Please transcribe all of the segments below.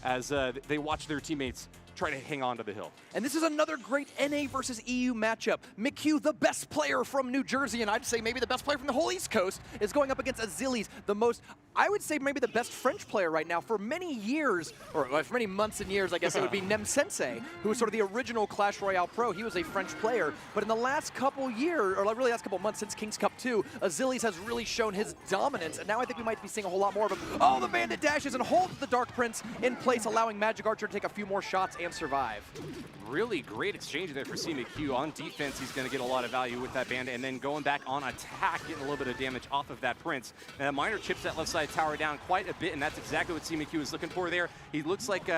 as they watch their teammates try to hang on to the hill. And this is another great NA versus EU matchup. McHugh, the best player from New Jersey, and I'd say maybe the best player from the whole East Coast, is going up against Azilis, the most, I would say maybe the best French player right now for many years, or for many months and years, I guess it would be Nem Sensei, who was sort of the original Clash Royale pro. He was a French player, but in the last couple years, or really last couple months since King's Cup 2, Azilis has really shown his dominance, and now I think we might be seeing a whole lot more of him. Oh, the Bandit dashes and holds the Dark Prince in place, allowing Magic Archer to take a few more shots and survive. Really great exchange there for CMQ. On defense, he's going to get a lot of value with that Bandit, and then going back on attack, getting a little bit of damage off of that Prince. And Miner chips that left side tower down quite a bit, and that's exactly what CMQ is looking for there. He looks like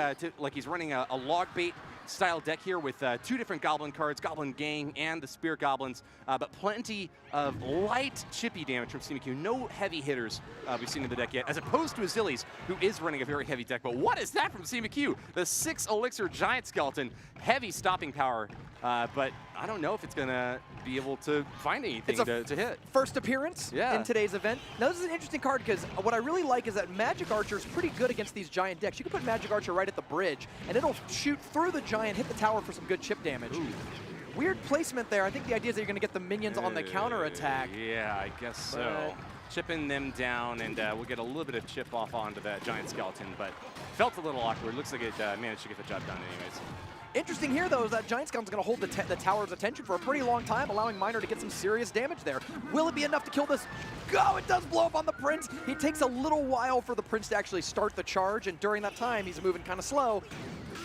he's running a log bait style deck here with 2 different Goblin cards, Goblin Gang and the Spear Goblins, but plenty of light chippy damage from CMQ. No heavy hitters we've seen in the deck yet, as opposed to Azilis, who is running a very heavy deck. But what is that from CMQ? The 6 Elixir Giant Skeleton, heavy stopping power, but I don't know if it's going to be able to find anything to hit. First appearance in today's event. Now this is an interesting card because what I really like is that Magic Archer is pretty good against these giant decks. You can put Magic Archer right at the bridge, and it'll shoot through the giant, hit the tower for some good chip damage. Ooh. Weird placement there. I think the idea is that you're going to get the minions on the counter attack. Yeah, I guess so. Chipping them down, and we'll get a little bit of chip off onto that giant skeleton, but felt a little awkward. Looks like it managed to get the job done anyways. Interesting here, though, is that Giant Skeleton's going to hold the tower's attention for a pretty long time, allowing Miner to get some serious damage there. Will it be enough to kill this? Go! It does blow up on the Prince. It takes a little while for the Prince to actually start the charge, and during that time, he's moving kind of slow.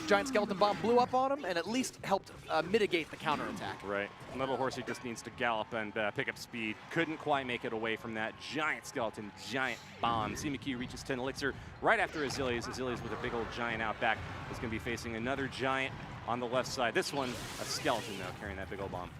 Giant Skeleton Bomb blew up on him and at least helped mitigate the counterattack. Right. Little Horsey just needs to gallop and pick up speed. Couldn't quite make it away from that Giant Skeleton, Giant Bomb. CMQ reaches 10 Elixir right after Azilis. Azilis with a big old Giant out back is going to be facing another Giant on the left side. This one, a Skeleton, though, carrying that big old bomb.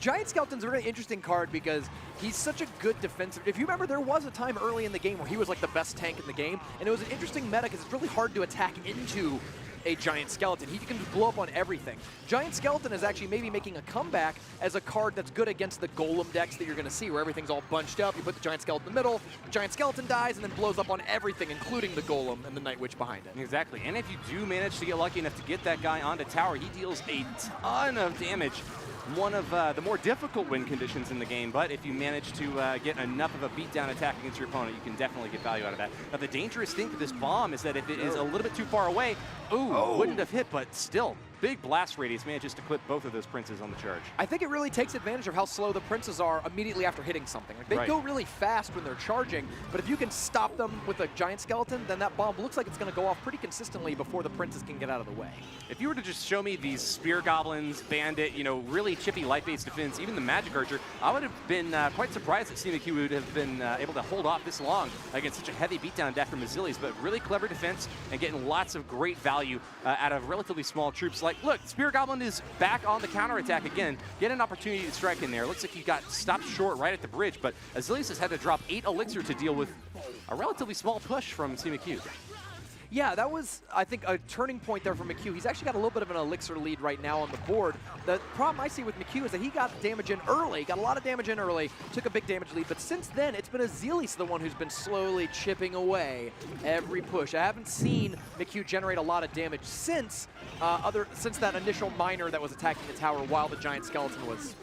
Giant Skeleton's a really interesting card because he's such a good defensive. If you remember, there was a time early in the game where he was like the best tank in the game, and it was an interesting meta because it's really hard to attack into a Giant Skeleton. He can just blow up on everything. Giant Skeleton is actually maybe making a comeback as a card that's good against the Golem decks that you're going to see, where everything's all bunched up. You put the Giant Skeleton in the middle, Giant Skeleton dies, and then blows up on everything, including the Golem and the Night Witch behind it. Exactly, and if you do manage to get lucky enough to get that guy onto tower, he deals a ton of damage. One of the more difficult win conditions in the game, but if you manage to get enough of a beatdown attack against your opponent, you can definitely get value out of that. Now, the dangerous thing for this bomb is that if it is a little bit too far away, wouldn't have hit, but still, big blast radius manages to clip both of those Princes on the charge. I think it really takes advantage of how slow the Princes are immediately after hitting something. Like, they go really fast when they're charging, but if you can stop them with a Giant Skeleton, then that bomb looks like it's going to go off pretty consistently before the Princes can get out of the way. If you were to just show me these Spear Goblins, Bandit, you know, really chippy light-based defense, even the Magic Archer, I would have been quite surprised that CMQ would have been able to hold off this long against such a heavy beatdown deck from Azilis, but really clever defense and getting lots of great value out of relatively small troops. Like, look, Spear Goblin is back on the counterattack again. Get an opportunity to strike in there. Looks like he got stopped short right at the bridge, but Azilis has had to drop 8 Elixir to deal with a relatively small push from CMQ. Yeah, that was, I think, a turning point there for McHugh. He's actually got a little bit of an Elixir lead right now on the board. The problem I see with McHugh is that he got damage in early, got a lot of damage in early, took a big damage lead, but since then, it's been Azilis the one who's been slowly chipping away every push. I haven't seen McHugh generate a lot of damage since that initial Miner that was attacking the tower while the Giant Skeleton was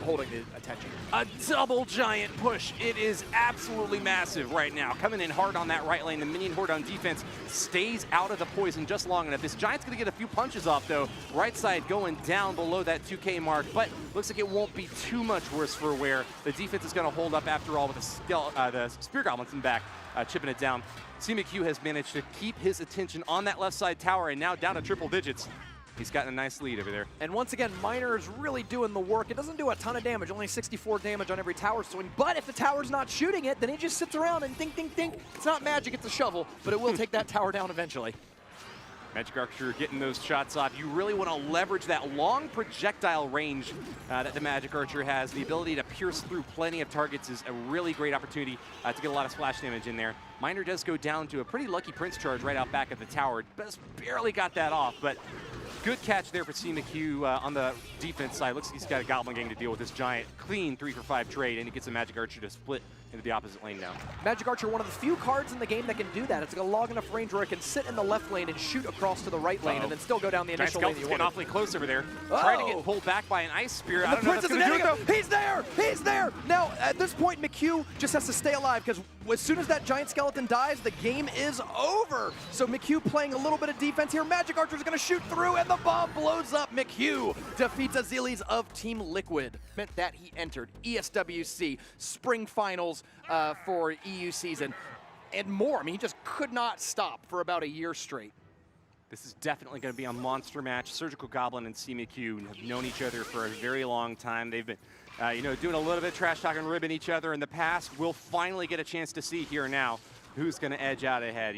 holding the attention. A double giant push. It is absolutely massive right now. Coming in hard on that right lane. The minion horde on defense stays out of the poison just long enough. This Giant's going to get a few punches off, though. Right side going down below that 2K mark, but looks like it won't be too much worse for wear. The defense is going to hold up after all with the Spear Goblins in back, chipping it down. CMQ has managed to keep his attention on that left side tower and now down to triple digits. He's gotten a nice lead over there. And once again, Miner is really doing the work. It doesn't do a ton of damage, only 64 damage on every tower swing. But if the tower's not shooting it, then he just sits around and ding, ding, ding. It's not magic, it's a shovel, but it will take that tower down eventually. Magic Archer getting those shots off. You really want to leverage that long projectile range that the Magic Archer has. The ability to pierce through plenty of targets is a really great opportunity to get a lot of splash damage in there. Miner does go down to a pretty lucky Prince charge right out back at the tower. Just barely got that off, but Good catch there for CMQ on the defense side. Looks like he's got a Goblin Gang to deal with this giant clean 3-for-5 trade, and he gets a Magic Archer to split into the opposite lane now. Magic Archer, one of the few cards in the game that can do that. It's got a long enough range where it can sit in the left lane and shoot across to the right lane and then still go down the initial lane. He's getting awfully close over there. Oh. Trying to get pulled back by an Ice Spirit. I don't know if that's Prince going to do it, though. He's there! He's there! Now, at this point, McHugh just has to stay alive because as soon as that giant skeleton dies, the game is over. So McHugh playing a little bit of defense here. Magic Archer's going to shoot through, and the bomb blows up. McHugh defeats Azilis of Team Liquid. Meant that he entered ESWC Spring Finals for EU season and more. I mean, he just could not stop for about a year straight. This is definitely going to be a monster match. Surgical Goblin and CMQ have known each other for a very long time. They've been, doing a little bit of trash talking, ribbing each other in the past. We'll finally get a chance to see here now who's going to edge out ahead.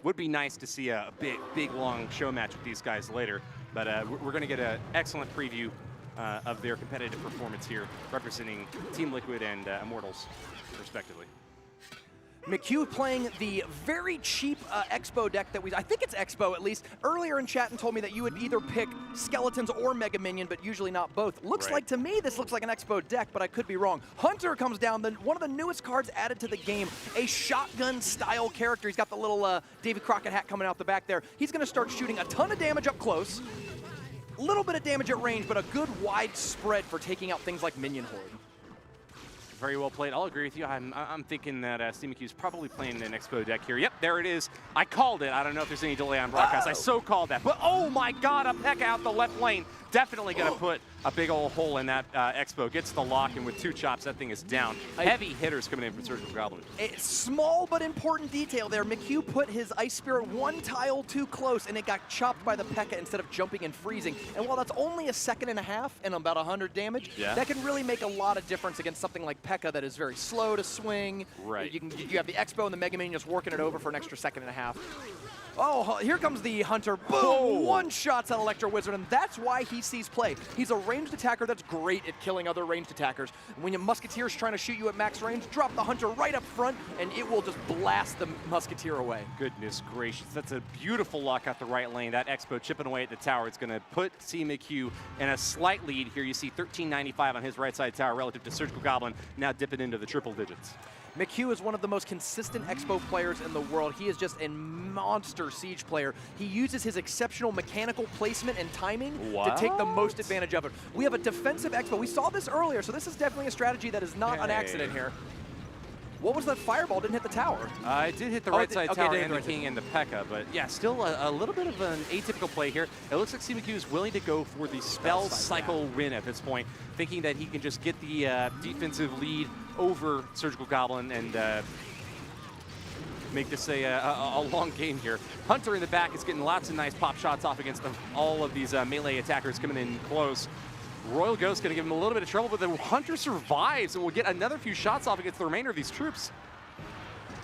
Would be nice to see a big, long show match with these guys later. But we're going to get an excellent preview of their competitive performance here, representing Team Liquid and Immortals, respectively. McHugh playing the very cheap Expo deck that I think it's Expo at least. Earlier in chat and told me that you would either pick Skeletons or Mega Minion, but usually not both. Looks like to me this looks like an Expo deck, but I could be wrong. Hunter comes down, one of the newest cards added to the game, a shotgun style character. He's got the little Davy Crockett hat coming out the back there. He's going to start shooting a ton of damage up close, a little bit of damage at range, but a good wide spread for taking out things like Minion Horde. Very well played. I'll agree with you. I'm thinking that CMQ is probably playing an Expo deck here. Yep, there it is. I called it. I don't know if there's any delay on broadcast. I so called that. But oh my God, a P.E.K.K.A out the left lane. Definitely going to put a big old hole in that Expo. Gets the lock, and with 2 chops, that thing is down. Heavy hitters coming in from Surgical Goblin. A small but important detail there. McHugh put his Ice Spirit 1 tile too close, and it got chopped by the P.E.K.K.A instead of jumping and freezing. And while that's only a second and a half and about 100 damage, that can really make a lot of difference against something like P.E.K.K.A that is very slow to swing. Right. You have the Expo and the Mega Minion just working it over for an extra second and a half. Oh, here comes the Hunter. Boom! 1 shots at Electro Wizard, and that's why he sees play. He's a ranged attacker that's great at killing other ranged attackers. When your Musketeer's trying to shoot you at max range, drop the Hunter right up front, and it will just blast the Musketeer away. Goodness gracious. That's a beautiful lock out the right lane. That Expo chipping away at the tower. It's going to put CMQ in a slight lead here. You see 1395 on his right side tower relative to Surgical Goblin, now dipping into the triple digits. McHugh is one of the most consistent Expo players in the world. He is just a monster Siege player. He uses his exceptional mechanical placement and timing to take the most advantage of it. We have a defensive Expo. We saw this earlier, so this is definitely a strategy that is not an accident here. What was that fireball? Didn't hit the tower. It did hit the right side tower and the King and the P.E.K.K.A, but yeah, still a little bit of an atypical play here. It looks like CMQ is willing to go for the spell cycle win at this point, thinking that he can just get the defensive lead over Surgical Goblin and make this a long game here. Hunter in the back is getting lots of nice pop shots off against all of these melee attackers coming in close. Royal Ghost going to give him a little bit of trouble, but the Hunter survives and will get another few shots off against the remainder of these troops.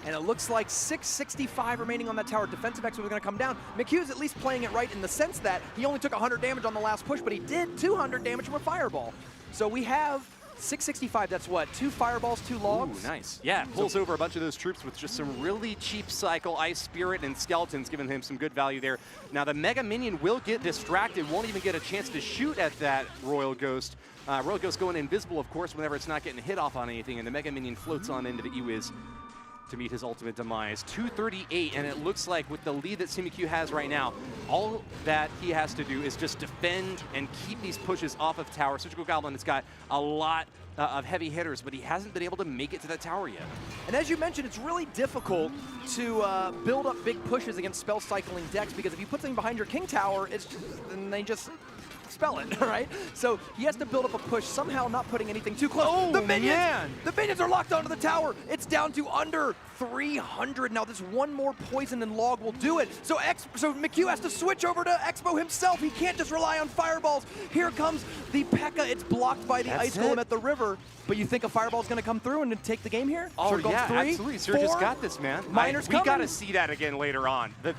And it looks like 665 remaining on that tower. Defensive Expo is going to come down. McHugh's at least playing it right in the sense that he only took 100 damage on the last push, but he did 200 damage from a fireball. So we have 665, that's what, 2 fireballs, 2 logs? Ooh, nice. Yeah, pulls over a bunch of those troops with just some really cheap cycle, Ice Spirit and Skeletons, giving him some good value there. Now the Mega Minion will get distracted, won't even get a chance to shoot at that Royal Ghost. Royal Ghost going invisible, of course, whenever it's not getting hit off on anything, and the Mega Minion floats on into the E-Wiz to meet his ultimate demise. 238, and it looks like with the lead that CMQ has right now, all that he has to do is just defend and keep these pushes off of tower. Surgical Goblin has got a lot of heavy hitters, but he hasn't been able to make it to that tower yet. And as you mentioned, it's really difficult to build up big pushes against spell cycling decks, because if you put something behind your King Tower, then they just spell it, right? So he has to build up a push, somehow not putting anything too close. Oh, the minions! Man. The minions are locked onto the tower. It's down to under 300. Now this one more poison and log will do it. So McHugh has to switch over to Expo himself. He can't just rely on fireballs. Here comes the P.E.K.K.A. It's blocked by the Ice Golem at the river. But you think a fireball's going to come through and take the game here? Oh, yeah, 3, absolutely. Surge's got this, man. We got to see that again later on. The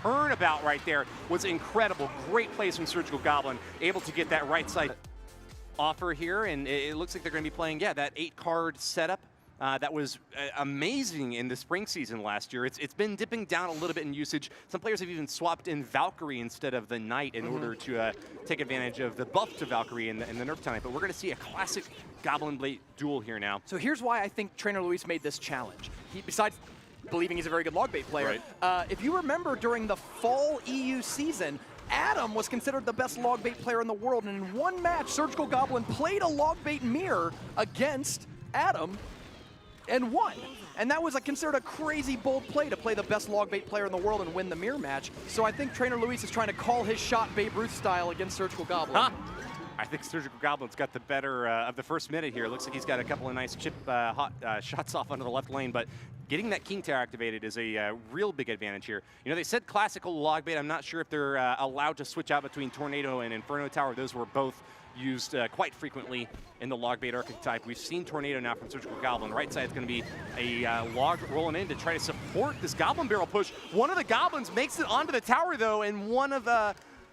turnabout right there was incredible. Great plays from Surgical Goblin, able to get that right side offer here, and it looks like they're going to be playing, that 8-card setup that was amazing in the spring season last year. It's been dipping down a little bit in usage. Some players have even swapped in Valkyrie instead of the Knight in order to take advantage of the buff to Valkyrie in the Nerf Tonight. But we're going to see a classic Goblin Blade duel here now. So here's why I think Trainer Luis made this challenge. Besides believing he's a very good log bait player, if you remember during the fall EU season, Adam was considered the best log bait player in the world, and in one match, Surgical Goblin played a log bait mirror against Adam and won. And that was considered a crazy bold play to play the best log bait player in the world and win the mirror match. So I think Trainer Luis is trying to call his shot Babe Ruth style against Surgical Goblin. I think Surgical Goblin's got the better of the first minute here. It looks like he's got a couple of nice chip hot shots off onto the left lane, but getting that King Tower activated is a real big advantage here. You know, they said classical log bait. I'm not sure if they're allowed to switch out between Tornado and Inferno Tower. Those were both used quite frequently in the log bait archetype. We've seen Tornado now from Surgical Goblin. Right side is going to be a log rolling in to try to support this Goblin Barrel push. One of the Goblins makes it onto the tower, though, and one of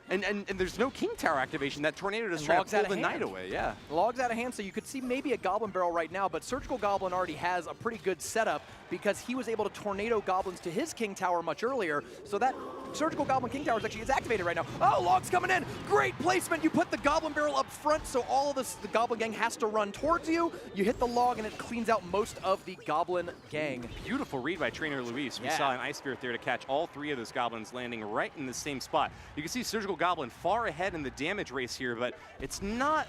And there's no King Tower activation. That Tornado just tries to pull the Knight away. Yeah. Logs out of hand, so you could see maybe a Goblin Barrel right now, but Surgical Goblin already has a pretty good setup because he was able to Tornado Goblins to his King Tower much earlier. So that Surgical Goblin King Tower is activated right now. Oh, Logs coming in. Great placement. You put the Goblin Barrel up front, so all of the Goblin Gang has to run towards you. You hit the log, and it cleans out most of the Goblin Gang. Beautiful read by Trainer Luis. We saw an Ice Spirit there to catch all three of those Goblins landing right in the same spot. You can see Surgical Goblin far ahead in the damage race here, but it's not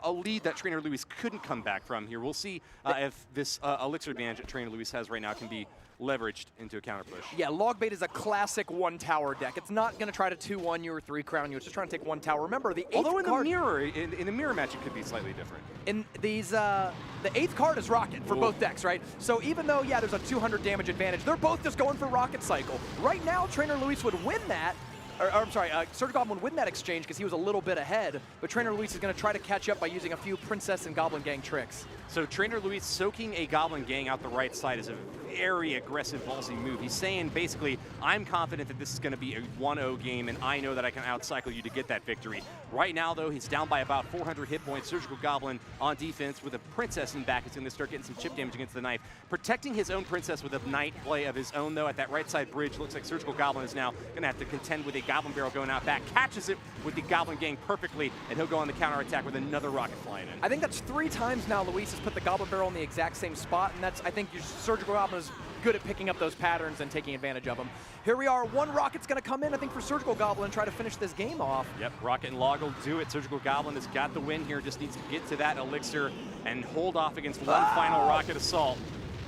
a lead that Trainer Luis couldn't come back from here. We'll see if this elixir advantage that Trainer Luis has right now can be leveraged into a counter push. Yeah, log bait is a classic one tower deck. It's not going to try to 2-1 you or 3 crown you. It's just trying to take one tower. Remember, the 8th Although in card, the mirror, in the mirror match, it could be slightly different. In these, the 8th card is Rocket for both decks, right? So even though, yeah, there's a 200 damage advantage, they're both just going for Rocket Cycle. Right now, Trainer Luis would win that. I'm sorry, Surgical Goblin would win that exchange because he was a little bit ahead, but Trainer Luis is going to try to catch up by using a few Princess and Goblin Gang tricks. So Trainer Luis soaking a Goblin Gang out the right side is a very aggressive, ballsy move. He's saying, basically, I'm confident that this is going to be a 1-0 game, and I know that I can outcycle you to get that victory. Right now, though, he's down by about 400 hit points. Surgical Goblin on defense with a Princess in back is going to start getting some chip damage against the Knife. Protecting his own Princess with a Knight play of his own, though, at that right side bridge. Looks like Surgical Goblin is now going to have to contend with a Goblin Barrel going out back. Catches it with the Goblin Gang perfectly, and he'll go on the counterattack with another rocket flying in. I think that's 3 times now Luis has put the Goblin Barrel in the exact same spot, and that's, I think, your Surgical Goblin is good at picking up those patterns and taking advantage of them. Here we are, one Rocket's going to come in, I think, for Surgical Goblin and try to finish this game off. Yep, Rocket and Log will do it. Surgical Goblin has got the win here, just needs to get to that elixir and hold off against one final Rocket assault.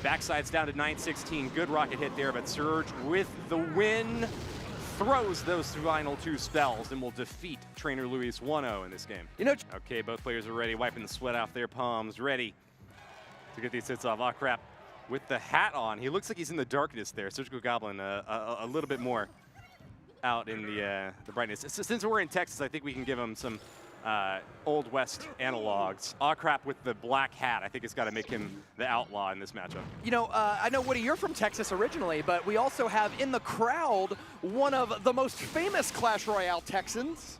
Backside's down to 916, good Rocket hit there, but Surge with the win throws those final 2 spells and will defeat Trainer Luis 1-0 in this game. You know, okay, both players are ready, wiping the sweat off their palms, ready to get these hits off. Oh, crap. With the hat on, he looks like he's in the darkness there. Surgical Goblin a little bit more out in the brightness. Since we're in Texas, I think we can give him some Old West analogs. Oh, crap, with the black hat. I think it's got to make him the outlaw in this matchup. You know, I know, Woody, you're from Texas originally, but we also have in the crowd one of the most famous Clash Royale Texans,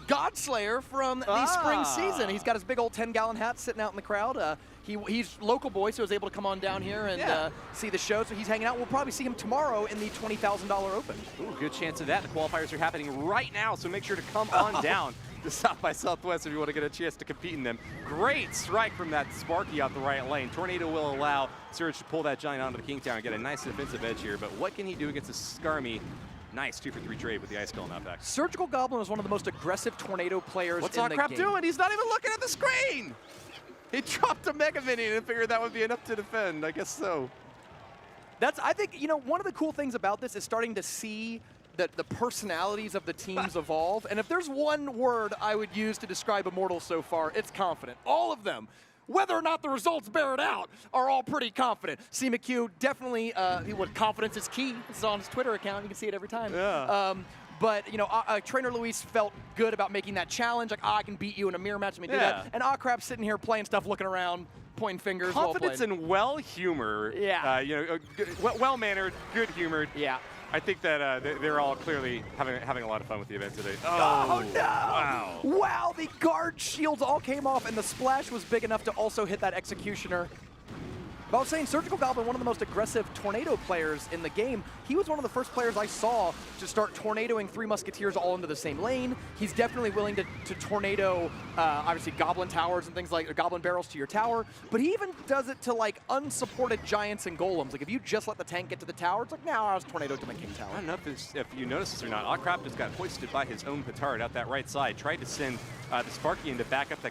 Godslayer from the spring season. He's got his big old 10-gallon hat sitting out in the crowd. He's local boy, so he was able to come on down here and see the show. So he's hanging out. We'll probably see him tomorrow in the $20,000 Open. Ooh, good chance of that. The qualifiers are happening right now, so make sure to come on down to South by Southwest if you want to get a chance to compete in them. Great strike from that Sparky out the right lane. Tornado will allow Surge to pull that Giant onto the King Tower and get a nice defensive edge here, but what can he do against a Skarmy? Nice 2-for-3 trade with the Ice Skull knockback. Surgical Goblin is one of the most aggressive Tornado players What's in the game. What's doing? He's not even looking at the screen! He dropped a Mega Minion and figured that would be enough to defend. I guess so. I think, you know, one of the cool things about this is starting to see that the personalities of the teams evolve. And if there's one word I would use to describe Immortals so far, it's confident. All of them, whether or not the results bear it out, are all pretty confident. CMQ definitely, confidence is key. It's on his Twitter account. You can see it every time. Yeah. But, you know, Trainer Luis felt good about making that challenge. Like, I can beat you in a mirror match. Let me do that. And Crap's sitting here playing stuff, looking around, pointing fingers. Confidence and well humor. Yeah. You know, well-mannered, good-humored. Yeah. I think that they're all clearly having a lot of fun with the event today. Oh, no! Wow. Wow, the guard shields all came off, and the splash was big enough to also hit that Executioner. But I was saying, Surgical Goblin, one of the most aggressive tornado players in the game, he was one of the first players I saw to start tornadoing 3 Musketeers all into the same lane. He's definitely willing to tornado, obviously, Goblin towers and things like, or Goblin barrels to your tower, but he even does it to, like, unsupported Giants and Golems. Like, if you just let the tank get to the tower, it's like, now I was tornadoed to my King Tower. I don't know if you notice this or not, Oddcraft just got hoisted by his own petard out that right side. Tried to send the Sparky in to back up the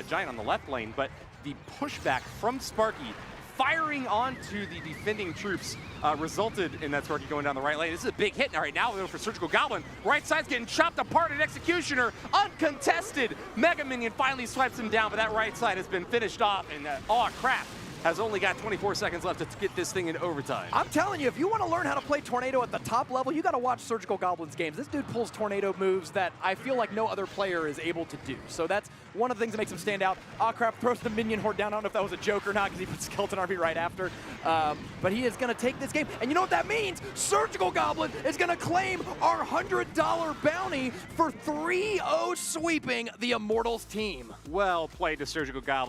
Giant on the left lane, but the pushback from Sparky firing onto the defending troops resulted in that Sparky going down the right lane. This is a big hit right now for Surgical Goblin. Right side's getting chopped apart at Executioner. Uncontested. Mega Minion finally swipes him down, but that right side has been finished off, and oh crap, has only got 24 seconds left to get this thing in overtime. I'm telling you, if you want to learn how to play Tornado at the top level, you got to watch Surgical Goblin's games. This dude pulls Tornado moves that I feel like no other player is able to do. So that's one of the things that makes him stand out. Crap throws the Minion Horde down. I don't know if that was a joke or not because he put Skeleton Army right after. But he is going to take this game. And you know what that means? Surgical Goblin is going to claim our $100 bounty for 3-0 sweeping the Immortals team. Well played to Surgical Goblin.